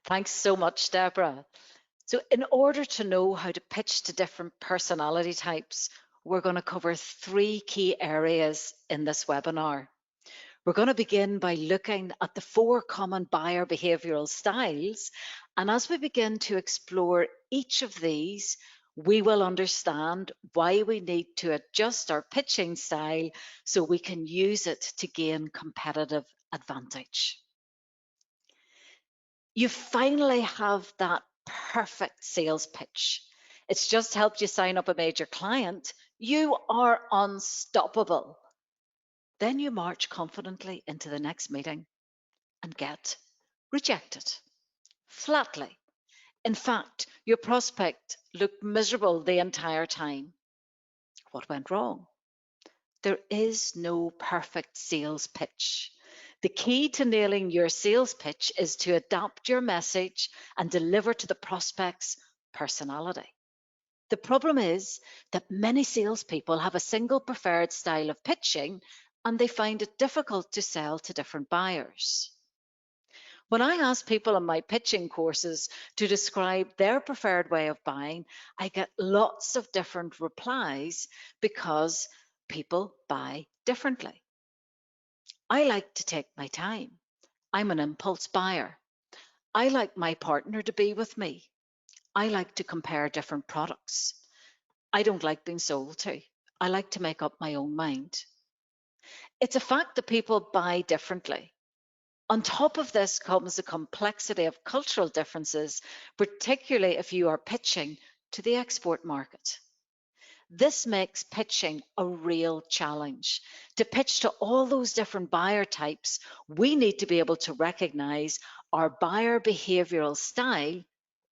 Thanks so much, Deborah. So, in order to know how to pitch to different personality types, we're going to cover three key areas in this webinar. We're going to begin by looking at the four common buyer behavioral styles. And as we begin to explore each of these, we will understand why we need to adjust our pitching style so we can use it to gain competitive advantage. You finally have that perfect sales pitch. It's just helped you sign up a major client. You are unstoppable. Then you march confidently into the next meeting and get rejected flatly. In fact, your prospect looked miserable the entire time. What went wrong? There is no perfect sales pitch. The key to nailing your sales pitch is to adapt your message and deliver to the prospect's personality. The problem is that many salespeople have a single preferred style of pitching and they find it difficult to sell to different buyers. When I ask people in my pitching courses to describe their preferred way of buying, I get lots of different replies because people buy differently. I like to take my time. I'm an impulse buyer. I like my partner to be with me. I like to compare different products. I don't like being sold to. I like to make up my own mind. It's a fact that people buy differently. On top of this comes the complexity of cultural differences, particularly if you are pitching to the export market. This makes pitching a real challenge. To pitch to all those different buyer types, we need to be able to recognize our buyer behavioral style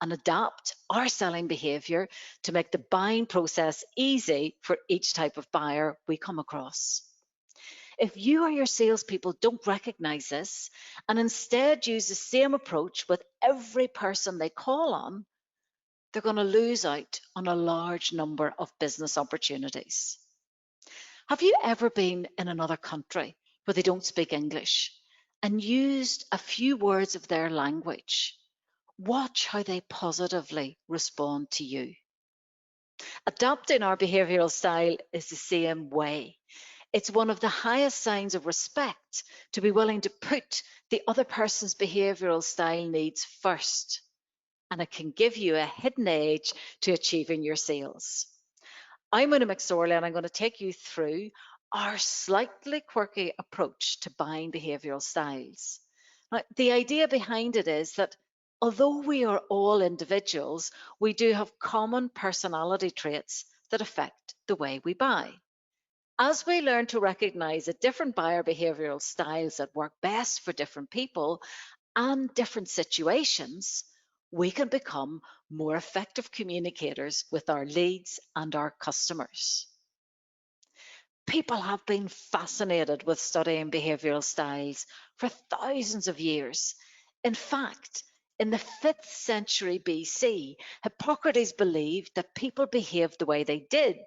and adapt our selling behavior to make the buying process easy for each type of buyer we come across. If you or your salespeople don't recognize this and instead use the same approach with every person they call on, they're going to lose out on a large number of business opportunities. Have you ever been in another country where they don't speak English and used a few words of their language? Watch how they positively respond to you. Adopting our behavioral style is the same way. It's one of the highest signs of respect to be willing to put the other person's behavioral style needs first. And it can give you a hidden edge to achieving your sales. I'm Una McSorley and I'm going to take you through our slightly quirky approach to buying behavioral styles. Now, the idea behind it is that although we are all individuals, we do have common personality traits that affect the way we buy. As we learn to recognize the different buyer behavioral styles that work best for different people and different situations, we can become more effective communicators with our leads and our customers. People have been fascinated with studying behavioral styles for thousands of years. In fact, in the 5th century BC, Hippocrates believed that people behaved the way they did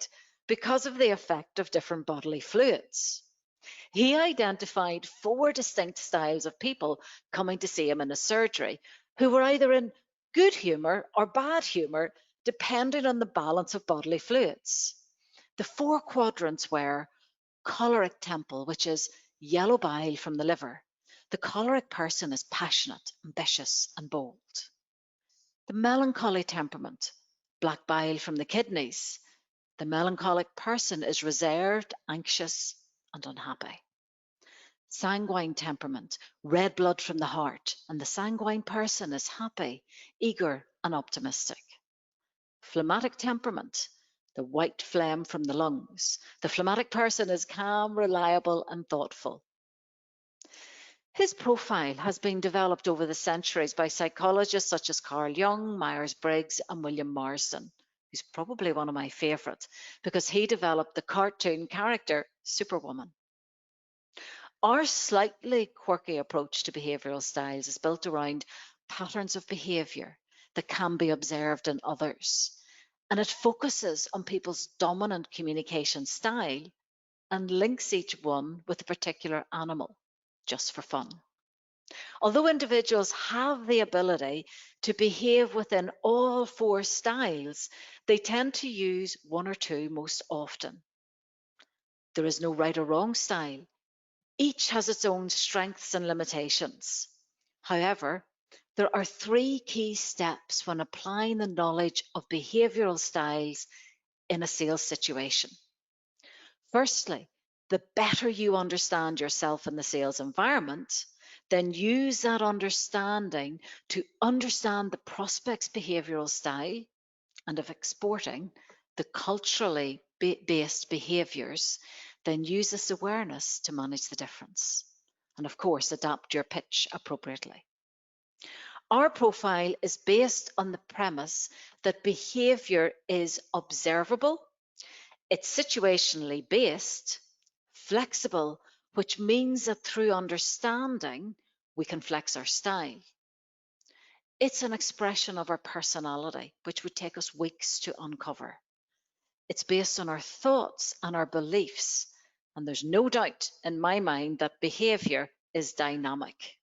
because of the effect of different bodily fluids. He identified 4 distinct styles of people coming to see him in a surgery who were either in good humour or bad humour, depending on the balance of bodily fluids. The 4 quadrants were choleric temple, which is yellow bile from the liver. The choleric person is passionate, ambitious, and bold. The melancholy temperament, black bile from the kidneys. The melancholic person is reserved, anxious, and unhappy. Sanguine temperament, red blood from the heart, and the sanguine person is happy, eager, and optimistic. Phlegmatic temperament, the white phlegm from the lungs. The phlegmatic person is calm, reliable, and thoughtful. His profile has been developed over the centuries by psychologists such as Carl Jung, Myers-Briggs, and William Marsden, who's probably one of my favourites because he developed the cartoon character Superwoman. Our slightly quirky approach to behavioural styles is built around patterns of behaviour that can be observed in others, and it focuses on people's dominant communication style and links each one with a particular animal, just for fun. Although individuals have the ability to behave within all four styles, they tend to use one or two most often. There is no right or wrong style. Each has its own strengths and limitations. However, there are three key steps when applying the knowledge of behavioral styles in a sales situation. Firstly, the better you understand yourself in the sales environment, then use that understanding to understand the prospect's behavioral style, and if exporting the culturally based behaviors, then use this awareness to manage the difference. And of course, adapt your pitch appropriately. Our profile is based on the premise that behavior is observable, it's situationally based, flexible, which means that through understanding, we can flex our style. It's an expression of our personality, which would take us weeks to uncover. It's based on our thoughts and our beliefs, and there's no doubt in my mind that behavior is dynamic.